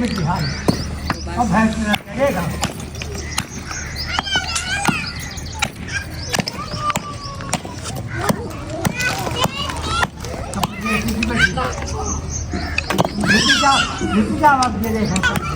मिट्टी हाल अब भैंस में चलेगा। आप ये देखो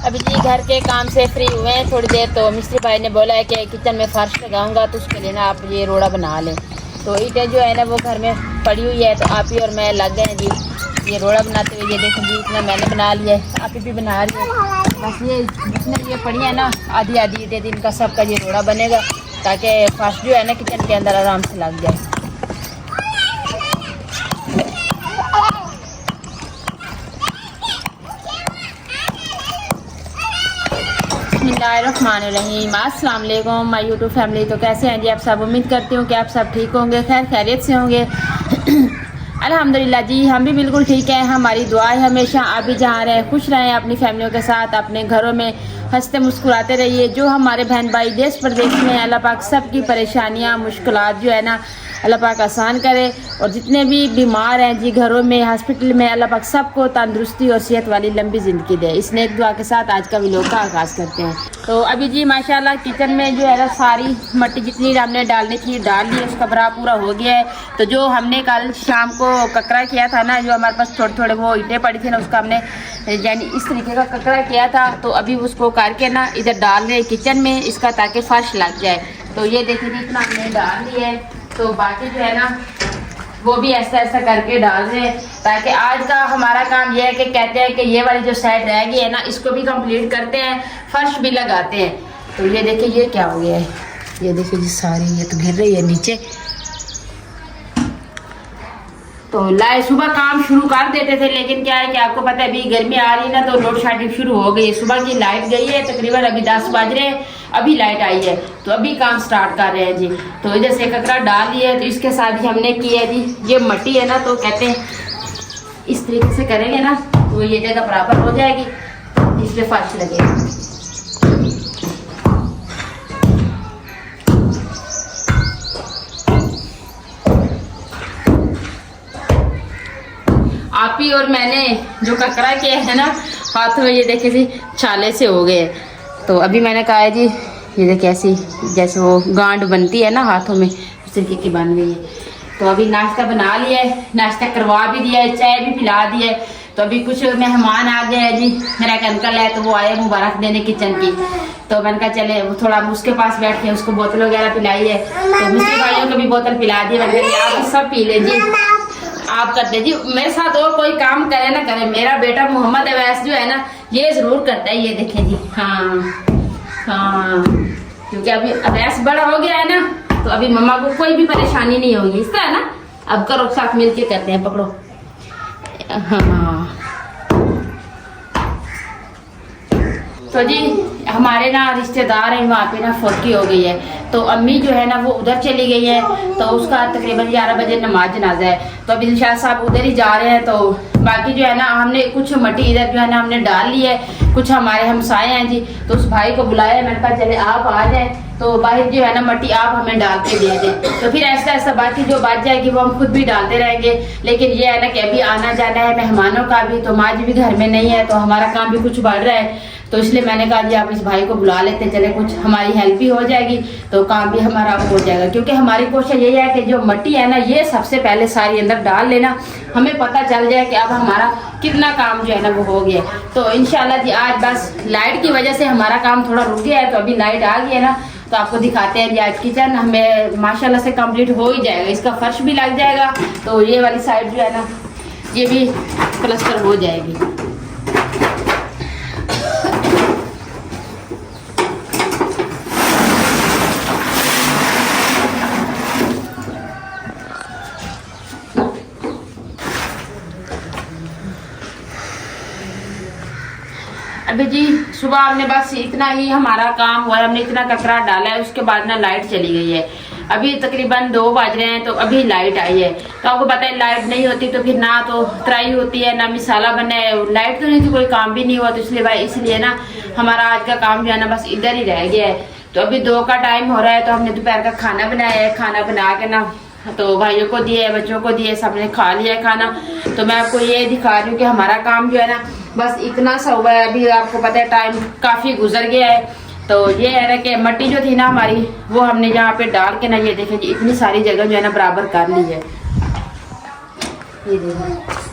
अभी जी घर के काम से फ्री हुए हैं थोड़ी देर, तो मिस्त्री भाई ने बोला है कि किचन में फर्श लगाऊंगा तो उसके लिए ना आप ये रोड़ा बना लें। तो ईंटें जो है ना वो घर में पड़ी हुई है, तो आप ही और मैं लग गए हैं जी ये रोड़ा बनाते हुए। ये देखें जी इतना मैंने बना लिया है, आप ही भी बना रही है। बस ये जितने ये पड़ी है ना आधी आधी ईंटें दिन का सबका ये रोड़ा बनेगा, ताकि फर्श जो है ना किचन के अंदर आराम से लग जाए। बिस्मिल्लाहिर्रहमानिर्रहीम। अस्सलाम वालेकुम माय यूट्यूब फैमिली। तो कैसे हैं जी आप सब? उम्मीद करती हूँ कि आप सब ठीक होंगे, खैर खैरियत से होंगे। अल्हम्दुलिल्लाह जी हम भी बिल्कुल ठीक है। हमारी दुआ है हमेशा आप भी जहाँ रहें खुश रहें, अपनी फैमिलियों के साथ अपने घरों में हंसते मुस्कुराते रहिए। जो हमारे बहन भाई देश प्रदेश में अल्लाह पाक सब की परेशानियाँ मुश्किलात जो है ना अल्लाह पाक आसान करे, और जितने भी बीमार हैं जी घरों में हॉस्पिटल में अल्लाह पाक सबको तंदुरुस्ती और सेहत वाली लंबी ज़िंदगी दे। इस नेक दुआ के साथ आज का व्लॉग का आगाज़ करते हैं। तो अभी जी माशाल्लाह किचन में जो है ना सारी मट्टी जितनी हमने डालनी थी डाल ली, उसका भरा पूरा हो गया है। तो जो हमने कल शाम को ककड़ा किया था ना, जो हमारे पास थोड़े थोड़े वो ईंटें पड़ी थी ना, उसका हमने यानी इस तरीके का ककड़ा किया था। तो अभी उसको करके ना इधर डाल रहे किचन में इसका, ताकि फर्श लग जाए। तो ये देखिए जी इतना हमने डाल दिया है, तो बाकी जो है ना वो भी ऐसा ऐसा करके डाल रहे हैं, ताकि आज का हमारा काम ये है कि कहते हैं कि ये वाली जो साइड रह गई है ना इसको भी कंप्लीट करते हैं, फर्श भी लगाते हैं। तो ये देखिए ये क्या हो गया है, ये देखिए जी सारी ये तो गिर रही है नीचे। तो लाए सुबह काम शुरू कर देते थे, लेकिन क्या है कि आपको पता है अभी गर्मी आ रही है ना, तो लोड शेडिंग शुरू हो गई है। सुबह की लाइट गई है तकरीबन अभी 10 बज रहे हैं, अभी लाइट आई है, तो अभी काम स्टार्ट कर रहे हैं जी। तो इधर से ककड़ा डाल दिया है, तो इसके साथ ही हमने किया है जी ये मट्टी है ना, तो कहते हैं इस तरीके से करेंगे ना तो ये जगह बराबर हो जाएगी, इस पे फर्श लगेगा। आप ही और मैंने जो ककड़ा किया है ना हाथ में, ये देखे जी छाले से हो गए। तो अभी मैंने कहा है जी ये देखिए ऐसी जैसे वो गांठ बनती है ना हाथों में, उस तरीके की बन गई है। तो अभी नाश्ता बना लिया है, नाश्ता करवा भी दिया है, चाय भी पिला दी है। तो अभी कुछ मेहमान आ गए हैं जी, मेरा एक अंकल है तो वो आए मुबारक देने किचन की। तो मैंने कहा चले थोड़ा उसके पास बैठ के उसको बोतल वगैरह पिलाई है। तो दूसरे भाइयों को भी बोतल पिला दी, मैंने कहा आप सब पी ले जी, आप करते जी मेरे साथ और कोई काम करे ना करे, मेरा बेटा मोहम्मद अवैस जो है ना ये जरूर करता है। ये देखें जी हाँ हाँ, क्योंकि अभी अवैस बड़ा हो गया है ना, तो अभी मम्मा को कोई भी परेशानी नहीं होगी इसका है ना। अब करो साथ मिलके करते हैं, पकड़ो हाँ। तो जी हमारे ना रिश्तेदार हैं वहाँ पे ना फौती हो गई है, तो अम्मी जो है ना वो उधर चली गई है। तो उसका तकरीबन 11 बजे नमाज जनाजा है, तो अभी दिलशाद साहब उधर ही जा रहे हैं। तो बाकी जो है ना हमने कुछ मट्टी इधर जो है ना हमने डाल ली है, कुछ हमारे हमसाए हैं जी, तो उस भाई को बुलाया, मैंने कहा चले आप आ जाए, तो बाहर जो है ना मट्टी आप हमें डाल के दे दें। तो फिर ऐसा ऐसा बाकी जो बच जाएगी वो हम खुद भी डालते रहेंगे। लेकिन ये है ना कि अभी आना जाना है मेहमानों का भी, तो माँ जी भी घर में नहीं है, तो हमारा काम भी कुछ बढ़ रहा है। तो इसलिए मैंने कहा जी आप इस भाई को बुला लेते, चले कुछ हमारी हेल्प भी हो जाएगी, तो काम भी हमारा हो जाएगा। क्योंकि हमारी कोशिश यही है कि जो मट्टी है ना ये सबसे पहले सारी अंदर डाल लेना, हमें पता चल जाए कि अब हमारा कितना काम जो है ना वो हो गया। तो इंशाल्लाह जी आज बस लाइट की वजह से हमारा काम थोड़ा रुक गया है, तो अभी लाइट आ गई है ना, तो आपको दिखाते हैं जी आज किचन हमें माशाल्लाह से कंप्लीट हो ही जाएगा, इसका फर्श भी लग जाएगा। तो ये वाली साइड जो है ना ये भी प्लास्टर हो जाएगी। अभी जी सुबह हमने बस इतना ही हमारा काम हुआ है, हमने इतना कचरा डाला है, उसके बाद ना लाइट चली गई है। अभी तकरीबन 2 बज रहे हैं, तो अभी लाइट आई है। तो आपको पता है लाइट नहीं होती तो फिर ना तो तराई होती है ना मिसाला बने। लाइट तो नहीं थी, कोई काम भी नहीं हुआ, तो इसलिए ना हमारा आज का काम जो है ना बस इधर ही रह गया है। तो अभी 2 का टाइम हो रहा है, तो हमने दोपहर का खाना बनाया है। खाना बना के ना तो भाइयों को दिए, बच्चों को दिए, सबने खा लिया है खाना। तो मैं आपको ये दिखा रही हूँ कि हमारा काम जो है ना बस इतना सा हुआ है। अभी आपको पता है टाइम काफ़ी गुजर गया है। तो ये है ना कि मट्टी जो थी ना हमारी, वो हमने यहाँ पे डाल के ना, ये देखें जी इतनी सारी जगह जो है ना बराबर कर ली है। ये देखें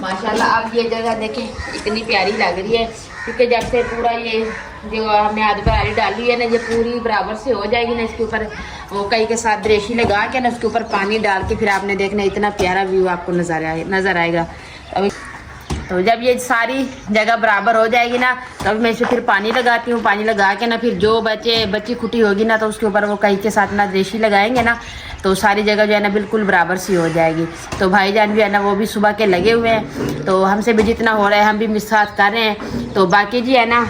माशाल्लाह, अब ये जगह देखें इतनी प्यारी लग रही है, क्योंकि जब से पूरा ये जो हमने आधी बरारी डाली है ना, ये पूरी बराबर से हो जाएगी ना। इसके ऊपर वो कई के साथ दरेशी लगा के ना, उसके ऊपर पानी डाल के फिर आपने देखना इतना प्यारा व्यू आपको नज़र आएगा। तो जब ये सारी जगह बराबर हो जाएगी ना, तब मैं इसे फिर पानी लगाती हूँ। पानी लगा के ना फिर जो बच्ची खुटी होगी ना, तो उसके ऊपर वो कई के साथ ना दरेशी लगाएंगे ना, तो सारी जगह जो है ना बिल्कुल बराबर सी हो जाएगी। तो भाईजान भी है ना वो भी सुबह के लगे हुए हैं, तो हमसे भी जितना हो रहा है हम भी मिसात कर रहे हैं। तो बाकी जी है ना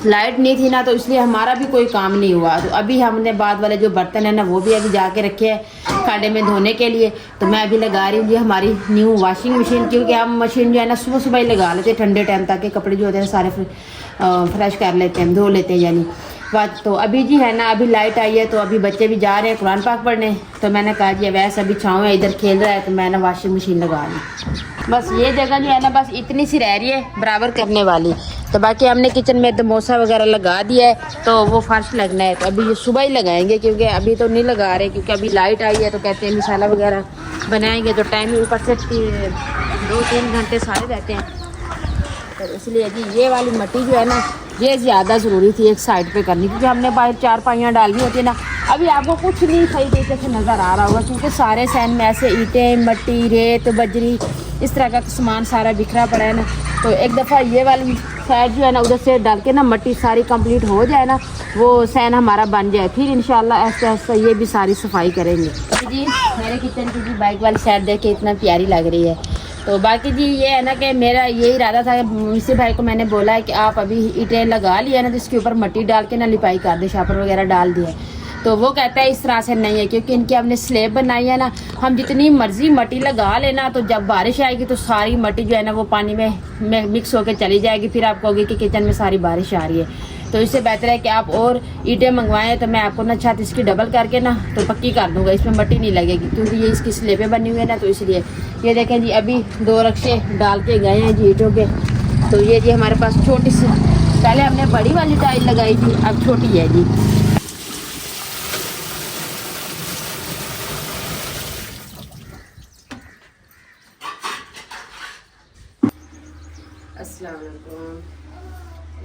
लाइट नहीं थी ना, तो इसलिए हमारा भी कोई काम नहीं हुआ। तो अभी हमने बाद वाले जो बर्तन है ना वो भी अभी जाके रखे हैं खाने में धोने के लिए। तो मैं अभी लगा रही हूँ जी हमारी न्यू वॉशिंग मशीन, क्योंकि हम मशीन जो है ना सुबह सुबह ही लगा लेते हैं ठंडे टाइम, ताकि कपड़े जो होते हैं सारे फ्रेश कर लेते हैं, धो लेते हैं यानी बात। तो अभी जी है ना अभी लाइट आई है, तो अभी बच्चे भी जा रहे हैं कुरान पाक पढ़ने। तो मैंने कहा जी वैसे अभी छाँव है, इधर खेल रहा है, तो मैंने वॉशिंग मशीन लगा ली। बस ये जगह जो है ना बस इतनी सी रह रही है बराबर करने वाली। तो बाकी हमने किचन में दमोसा वगैरह लगा दिया है, तो वो फर्श लगना है। तो अभी ये सुबह ही लगाएंगे, क्योंकि अभी तो नहीं लगा रहे, क्योंकि अभी लाइट आई है। तो कहते हैं मिसाला वगैरह बनाएंगे, तो टाइम ऊपर से 2-3 घंटे सारे रहते हैं। तो इसलिए जी ये वाली मिट्टी जो है ना ये ज़्यादा ज़रूरी थी एक साइड पे करनी, क्योंकि हमने बाहर 4 पाइयाँ डालनी होती है ना। अभी आपको कुछ नहीं सही तरीके से नज़र आ रहा होगा, क्योंकि सारे सैन में ऐसे ईंटें, मिट्टी, रेत, बजरी, इस तरह का सामान सारा बिखरा पड़ा है ना। तो एक दफ़ा ये वाली साइड जो है ना उधर से डाल के ना मिट्टी सारी कंप्लीट हो जाए ना, वो सैन हमारा बन जाए, फिर इंशाल्लाह ऐसे ऐसे ये भी सारी सफाई करेंगे। तो जी मेरे किचन की जी बाइक वाली साइड देख के इतना प्यारी लग रही है। तो बाकी जी ये है ना कि मेरा यही इरादा था, इसी भाई को मैंने बोला है कि आप अभी ईंटें लगा लिया ना, तो इसके ऊपर मिट्टी डाल के ना लिपाई कर दे, शापर वगैरह डाल दिए। तो वो कहता है इस तरह से नहीं है, क्योंकि इनकी हमने स्लेब बनाई है ना, हम जितनी मर्जी मिट्टी लगा लेना, तो जब बारिश आएगी तो सारी मिट्टी जो है ना वो पानी में मिक्स होकर चली जाएगी, फिर आप कहोगे कि किचन में सारी बारिश आ रही है। तो इससे बेहतर है कि आप और ईंटें मंगवाएं, तो मैं आपको ना छत इसकी डबल करके ना तो पक्की कर दूंगा, इसमें मिट्टी नहीं लगेगी, क्योंकि ये इसकी स्लेबें बनी हुई है ना। तो इसलिए ये देखें जी अभी 2 रक्शे डाल के गए हैं जी ईंटों के। तो ये जी हमारे पास छोटी सी, पहले हमने बड़ी वाली टाइल लगाई थी, अब छोटी है जी। अस्सलाम वालेकुम।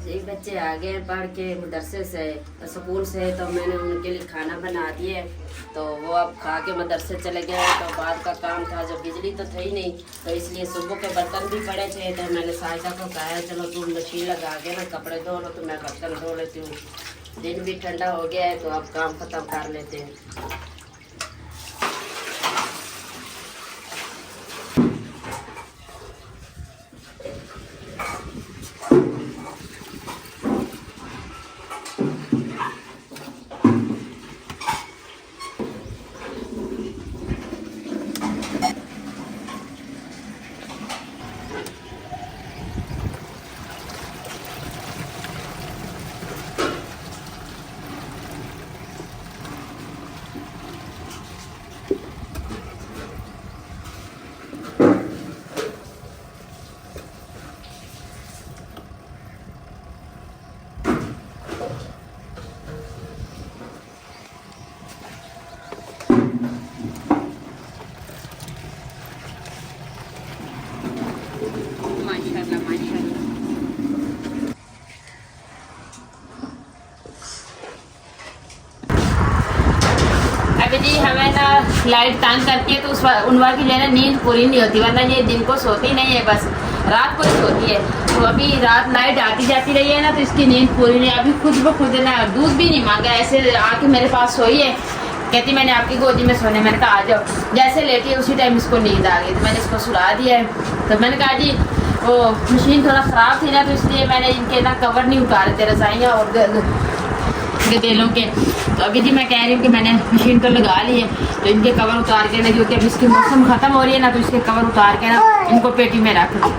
एक बच्चे आ गए पढ़ के मदरसे से, स्कूल से, तो मैंने उनके लिए खाना बना दिए। तो वो अब खा के मदरसे चले गए। तो बाद का काम था, जब बिजली तो थी नहीं, तो इसलिए सुबह के बर्तन भी पड़े थे। तो मैंने साहिदा को कहा चलो तुम मशीन लगा के ना कपड़े धो लो, तो मैं बर्तन धो लेती हूँ। दिन भी ठंडा हो गया है, तो अब काम ख़त्म कर लेते हैं। जी हमें ना लाइट तंग करती है, तो उनवा की जो है ना नींद पूरी नहीं होती, वरना ये दिन को सोती नहीं है, बस रात को ही सोती है। तो अभी रात लाइट आती जाती रही है ना, तो इसकी नींद पूरी नहीं। अभी खुद ब खुद ना दूध भी नहीं मांगा, ऐसे आके मेरे पास सोई है, कहती मैंने आपकी गोदी में सोने। मैंने कहा आ जाओ। जैसे लेटी है उसी टाइम इसको नींद आ गई, तो मैंने इसको सुला दिया है। तो मैंने कहा जी वो मशीन थोड़ा ख़राब थी ना, तो इसलिए मैंने इनके ना कवर नहीं उतारे थे, रजाइयाँ और गदेलों के। तो अभी जी मैं कह रही हूँ कि मैंने मशीन तो लगा ली है, तो इनके कवर उतार के ना, क्योंकि अभी इसकी मौसम ख़त्म हो रही है ना, तो इसके कवर उतार के ना इनको पेटी में रख दूँ।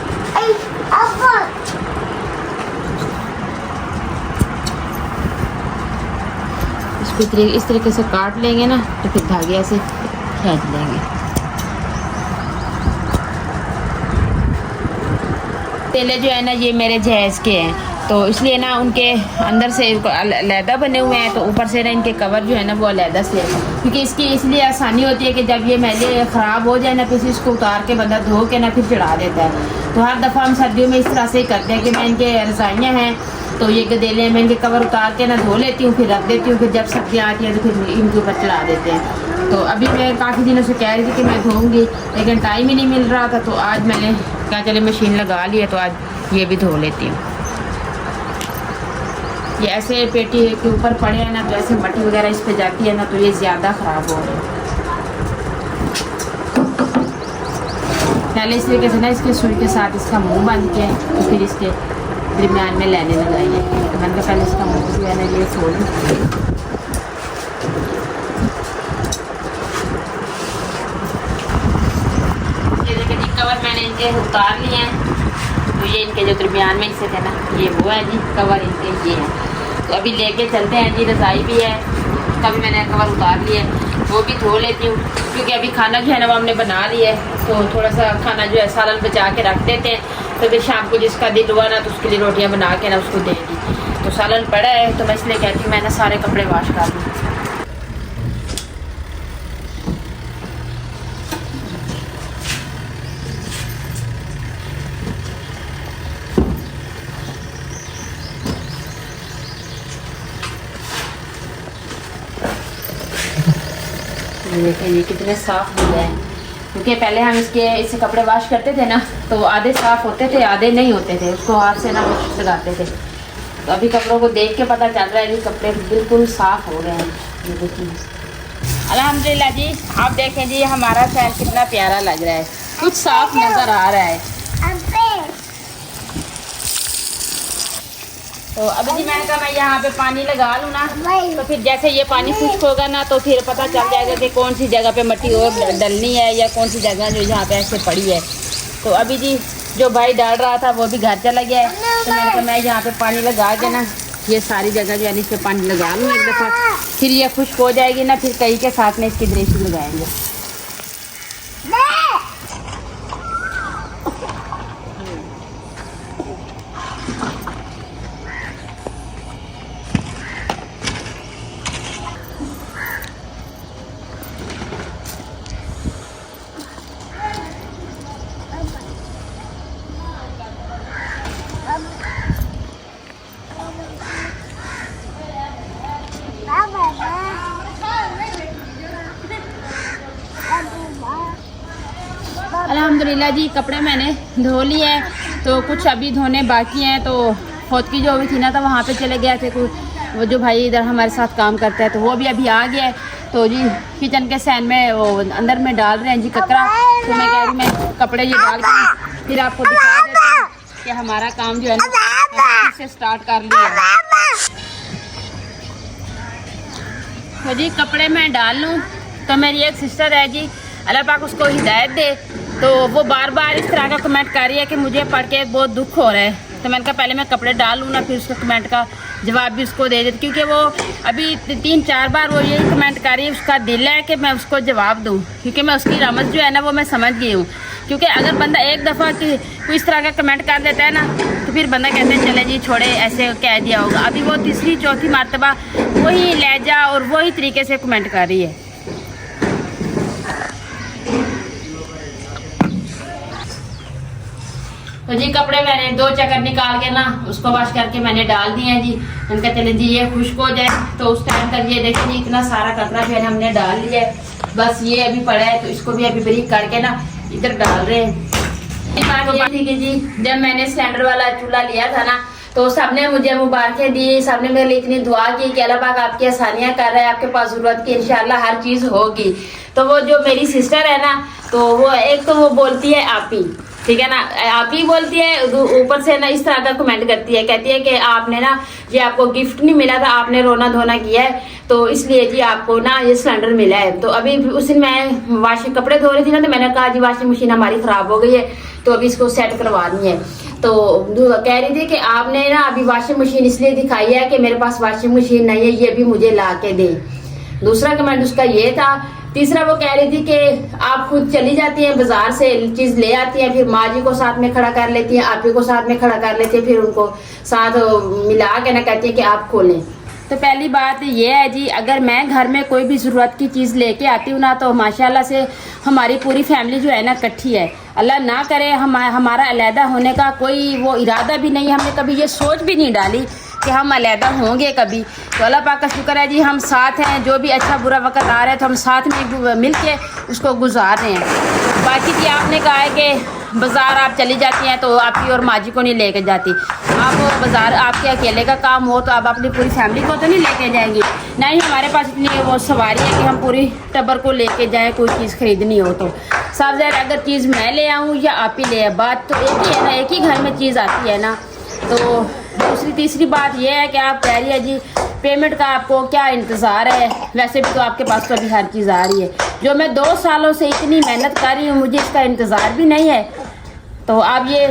इसको इस तरीके से काट लेंगे ना, तो फिर धागे ऐसे खींच लेंगे। तेले जो है ना ये मेरे जहेज के हैं, तो इसलिए ना उनके अंदर से अलहदा बने हुए हैं, तो ऊपर से ना इनके कवर जो है ना वो अलहदा से है, क्योंकि इसकी इसलिए आसानी होती है कि जब ये मैले ख़राब हो जाए ना, फिर इसको उतार के बंदा धो के ना फिर चढ़ा देता है। तो हर दफ़ा हम सर्दियों में इस तरह से ही करते हैं कि मैं इनके रज़ाइयाँ हैं, तो ये गदेले मैं इनके कवर उतार के ना धो लेती हूँ, फिर रख देती हूँ, फिर जब सब्जियाँ आती हैं तो फिर इनके ऊपर चढ़ा देते हैं। तो अभी मैं काफ़ी दिनों से कह रही थी कि मैं धोऊँगी, लेकिन टाइम ही नहीं मिल रहा था, तो आज मैंने कहा चले मशीन लगा ली है, तो आज ये भी धो लेती हूँ। ये ऐसे पेटी के ऊपर पड़े हैं ना, तो ऐसे मट्टी वगैरह इस पे जाती है ना, तो ये ज़्यादा ख़राब हो रहे हैं। पहले इस तरीके से ना इसके सुई के साथ इसका मुंह बांध के, तो फिर इसके दरमियान में लेने लगाई है। तो मैंने कहा पहले इसका मुंह जो है ना ये खोल, ये देखिए जी कवर मैंने इनके उतार लिए हैं, तो ये इनके जो दरमियान में इससे थे ना, ये वो है जी कवर इनके ये है। तो अभी लेके चलते हैं जी, रज़ाई भी है, उसका भी मैंने कवर उतार लिया है, वो भी धो लेती हूँ, क्योंकि अभी खाना जो है ना वो हमने बना लिया है, तो थोड़ा सा खाना जो है सालन बचा के रख देते हैं, तो फिर शाम को जिसका दिल हुआ ना तो उसके लिए रोटियाँ बना के ना उसको दे दी। तो सालन पड़ा है, तो मैं इसलिए कहती हूँ मैं ना सारे कपड़े वॉश कर दूँ। देखिए ये कितने साफ़ हो गए हैं, क्योंकि पहले हम इससे कपड़े वॉश करते थे ना, तो आधे साफ़ होते थे आधे नहीं होते थे, उसको हाथ से ना लगाते थे। तो अभी कपड़ों को देख के पता चल रहा है कि कपड़े बिल्कुल साफ़ हो गए हैं। ये देखिए अल्हम्दुलिल्लाह जी, आप देखें जी हमारा फैन कितना प्यारा लग रहा है, कुछ साफ़ नज़र आ रहा है। तो अभी जी मैंने कहा मैं यहाँ पे पानी लगा लूँ ना, तो फिर जैसे ये पानी खुश्क होगा ना, तो फिर पता चल जाएगा कि कौन सी जगह पे मिट्टी और डलनी है, या कौन सी जगह जो यहाँ पे ऐसे पड़ी है। तो अभी जी जो भाई डाल रहा था वो भी घर चला गया है, तो मैंने कहा मैं यहाँ पे पानी लगा के ना ये सारी जगह जो है इस पर पानी लगा लूँ एक दफ़ा, फिर ये खुश्क हो जाएगी ना, फिर कई के साथ में इसकी ड्रेसिंग लगाएंगे। अल्हम्दुलिल्लाह जी कपड़े मैंने धो लिए हैं, तो कुछ अभी धोने बाकी हैं। तो खुद की जो भी थी ना, तो वहाँ पे चले गए थे, वो जो भाई इधर हमारे साथ काम करता है, तो वो भी अभी आ गया है। तो जी किचन के सैन में वो अंदर में डाल रहे हैं जी ककरा, तो मैं कह रही हूँ मैं कपड़े ये डाल के फिर आपको दिखा देती हूँ कि हमारा काम जो है ना से स्टार्ट कर लिया है। तो जी कपड़े मैं डाल लूँ, तो मेरी एक सिस्टर है जी, अल्लाह पाक उसको हिदायत दे, तो वो बार बार इस तरह का कमेंट कर रही है कि मुझे पढ़ के बहुत दुख हो रहा है। तो मैंने कहा पहले मैं कपड़े डाल लूँ ना, फिर उसके कमेंट का जवाब भी उसको दे देती, क्योंकि वो अभी 3-4 बार वो यही कमेंट कर रही है, उसका दिल है कि मैं उसको जवाब दूँ, क्योंकि मैं उसकी रमज़ जो है ना वो मैं समझ गई हूँ। क्योंकि अगर बंदा एक दफ़ा कोई इस तरह का कमेंट कर देता है ना, तो फिर बंदा कहते हैं चले जी छोड़े, ऐसे कह दिया होगा। अभी वो तीसरी चौथी मरतबा वही लहजा और वही तरीके से कमेंट कर रही है। तो जी कपड़े मैंने 2 चक्कर निकाल के ना उसको वॉश करके मैंने डाल दिए हैं जी। उनका चले जी ये खुश्क हो जाए, तो उस टाइम तक ये देखिए जी इतना सारा कपड़ा जो है हमने डाल लिया है, बस ये अभी पड़ा है, तो इसको भी अभी बारीक करके ना इधर डाल रहे हैं। बात ये थी कि जी जब मैंने सिलेंडर वाला चूल्हा लिया था ना, तो सबने मुझे मुबारकें दी, सबने मेरे लिए इतनी दुआ की कि अल्लाह पाक आपकी आसानियाँ कर रहा है, आपके पास ज़रूरत की इंशाल्लाह हर चीज़ होगी। तो वो जो मेरी सिस्टर है ना, तो वो एक तो वो बोलती है आपी, ठीक है ना। आप ही बोलती है, ऊपर से ना इस तरह का कमेंट करती है, कहती है कि आपने ना ये आपको गिफ्ट नहीं मिला था, आपने रोना धोना किया है तो इसलिए जी आपको ना ये सिलेंडर मिला है। तो अभी उस दिन मैं वाशिंग कपड़े धो रही थी ना, तो मैंने कहा जी वाशिंग मशीन हमारी खराब हो गई है तो अभी इसको सेट करवानी है। तो कह रही थी कि आपने ना अभी वाशिंग मशीन इसलिए दिखाई है कि मेरे पास वाशिंग मशीन नहीं है, ये भी मुझे ला के दे। दूसरा कमेंट उसका ये था। तीसरा वो कह रही थी कि आप खुद चली जाती हैं बाजार से चीज ले आती हैं, फिर माँ जी को साथ में खड़ा कर लेती हैं, आप ही को साथ में खड़ा कर लेती हैं, फिर उनको साथ मिला के ना कहती है कि आप खोलें। तो पहली बात ये है जी, अगर मैं घर में कोई भी ज़रूरत की चीज़ लेके आती हूँ ना तो माशाल्लाह से हमारी पूरी फैमिली जो है ना इकट्ठी है। अल्लाह ना करे हमारा अलहदा होने का कोई वो इरादा भी नहीं, हमने कभी ये सोच भी नहीं डाली कि हम अलहदा होंगे कभी। तो अल्लाह पाक का शुक्र है जी, हम साथ हैं, जो भी अच्छा बुरा वक्त आ रहा है तो हम साथ में मिल के उसको गुजार रहे हैं। बाकी जी आपने कहा है कि बाज़ार आप चली जाती हैं तो आपकी और माँ जी को नहीं लेके जाती। आप बाज़ार आपके अकेले का काम हो तो आप अपनी पूरी फैमिली को तो नहीं लेके जाएंगी, ना ही हमारे पास इतनी वो सवारी है कि हम पूरी टब्बर को लेके जाएं कोई चीज़ खरीदनी हो तो। साफ ज़ाहिर अगर चीज़ मैं ले आऊँ या आप ही ले आए, बात तो एक ही है ना, एक ही घर में चीज़ आती है ना। तो तीसरी बात यह है कि आप कह रही है जी पेमेंट का आपको क्या इंतज़ार है, वैसे भी तो आपके पास तो अभी हर चीज़ आ रही है। जो मैं 2 सालों से इतनी मेहनत कर रही हूँ मुझे इसका इंतज़ार भी नहीं है, तो आप ये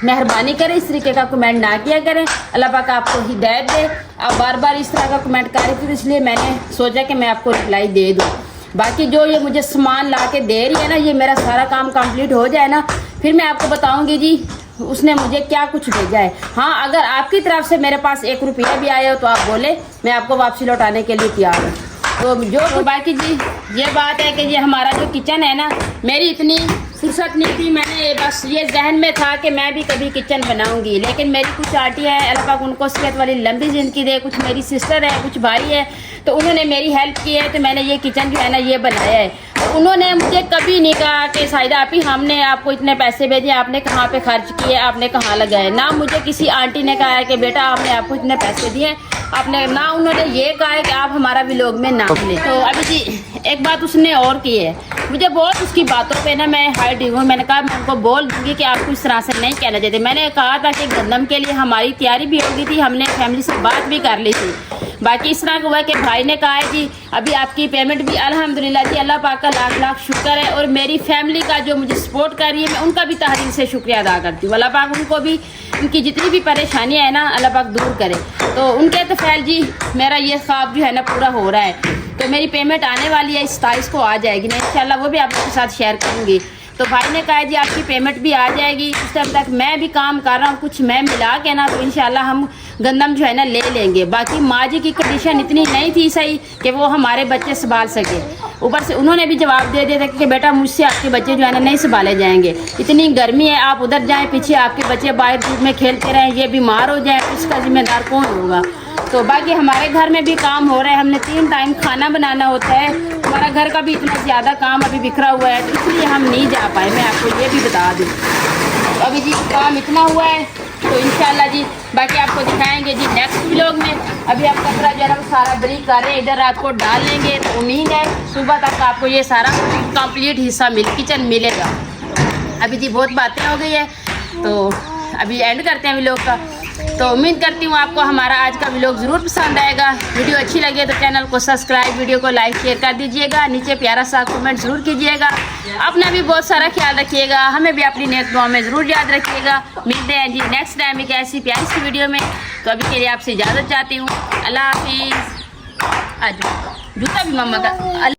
मेहरबानी करें इस तरीके का कमेंट ना किया करें। अल्लाह पाक आपको हिदायत दे। आप बार बार इस तरह का कमेंट कर रही थी तो इसलिए मैंने सोचा कि मैं आपको रिप्लाई दे दूँ। बाकी जो ये मुझे सामान ला के दे रही है ना, ये मेरा सारा काम कंप्लीट हो जाए ना फिर मैं आपको बताऊँगी जी उसने मुझे क्या कुछ भेजा है। हाँ, अगर आपकी तरफ से मेरे पास 1 रुपया भी आया हो तो आप बोले, मैं आपको वापसी लौटाने के लिए तैयार हूँ। तो बाकी जी ये बात है कि ये हमारा जो किचन है ना, मेरी इतनी फुर्सत नहीं थी, मैंने बस ये जहन में था कि मैं भी कभी किचन बनाऊंगी, लेकिन मेरी कुछ आंटी है अल्लाह पाक उनको सेहत वाली लंबी ज़िंदगी दे, कुछ मेरी सिस्टर है, कुछ भाई है, तो उन्होंने मेरी हेल्प की है तो मैंने ये किचन जो है ना ये बनाया है। तो उन्होंने मुझे कभी नहीं कहा कि साहिदा आपी हमने आपको इतने पैसे भेजे, आपने कहाँ पे खर्च किए, आपने कहाँ लगाए। ना मुझे किसी आंटी ने कहा है कि बेटा हमने आपको इतने पैसे दिए आपने, ना उन्होंने ये कहा है कि आप हमारा व्लॉग में नाम लें। तो अभी जी एक बात उसने और की है, मुझे बहुत उसकी बातों पे ना मैं हार्ड हूँ। मैंने कहा मैं उनको बोल दूँगी कि आपको इस तरह से नहीं कहना चाहते। मैंने कहा था कि गंदम के लिए हमारी तैयारी भी हो गई थी, हमने फैमिली से बात भी कर ली थी। बाकी इस तरह हुआ कि भाई ने कहा है जी अभी आपकी पेमेंट भी अल्हम्दुलिल्लाह जी, अल्लाह पाक का लाख लाख शुक्र है। और मेरी फैमिली का जो मुझे सपोर्ट कर रही है मैं उनका भी तहरीर से शुक्रिया अदा करती हूँ। अल्लाह पाक उनको भी उनकी जितनी भी परेशानियाँ हैं ना अल्लाह पाक दूर करे। तो उनके तो फैल जी मेरा ये ख्वाब जो है ना पूरा हो रहा है। तो मेरी पेमेंट आने वाली है 27 को आ जाएगी ना इंशाल्लाह, वो भी आपके साथ शेयर करूँगी। तो भाई ने कहा जी आपकी पेमेंट भी आ जाएगी, उस टाइम तक मैं भी काम कर रहा हूँ कुछ मैं मिला के ना, तो इंशाल्लाह हम गंदम जो है ना ले लेंगे। बाकी माँ जी की कंडीशन इतनी नहीं थी सही कि वो हमारे बच्चे संभाल सके, ऊपर से उन्होंने भी जवाब दे दिया था कि बेटा मुझसे आपके बच्चे जो है ना नहीं संभाले जाएंगे, इतनी गर्मी है, आप उधर जाएँ पीछे आपके बच्चे बाहर धूप में खेलते रहें, ये बीमार हो जाए उसका जिम्मेदार कौन होगा। तो बाकी हमारे घर में भी काम हो रहा है, हमने 3 टाइम खाना बनाना होता है, हमारा घर का भी इतना ज़्यादा काम अभी बिखरा हुआ है तो इसलिए हम नहीं जा पाए, मैं आपको ये भी बता दूँ। तो अभी जी काम इतना हुआ है तो इंशाल्लाह जी बाकी आपको दिखाएंगे जी नेक्स्ट व्लॉग में। अभी आप कचरा जो है वो सारा ब्रेक कर रहे हैं, इधर रात को डाल लेंगे, तो उम्मीद है सुबह तक आपको ये सारा कंप्लीट हिस्सा किचन मिलेगा। अभी जी बहुत बातें हो गई है तो अभी एंड करते हैं व्लॉग का। तो उम्मीद करती हूँ आपको हमारा आज का व्लॉग ज़रूर पसंद आएगा। वीडियो अच्छी लगे तो चैनल को सब्सक्राइब, वीडियो को लाइक शेयर कर दीजिएगा, नीचे प्यारा सा कमेंट ज़रूर कीजिएगा। अपना भी बहुत सारा ख्याल रखिएगा, हमें भी अपनी नेक दुआ में ज़रूर याद रखिएगा। मिलते हैं जी नेक्स्ट टाइम एक ऐसी प्यारी सी वीडियो में। तो अभी के लिए आपसे इजाज़त चाहती हूँ, अल्लाह हाफिज़। आज जूता भी मम्मा का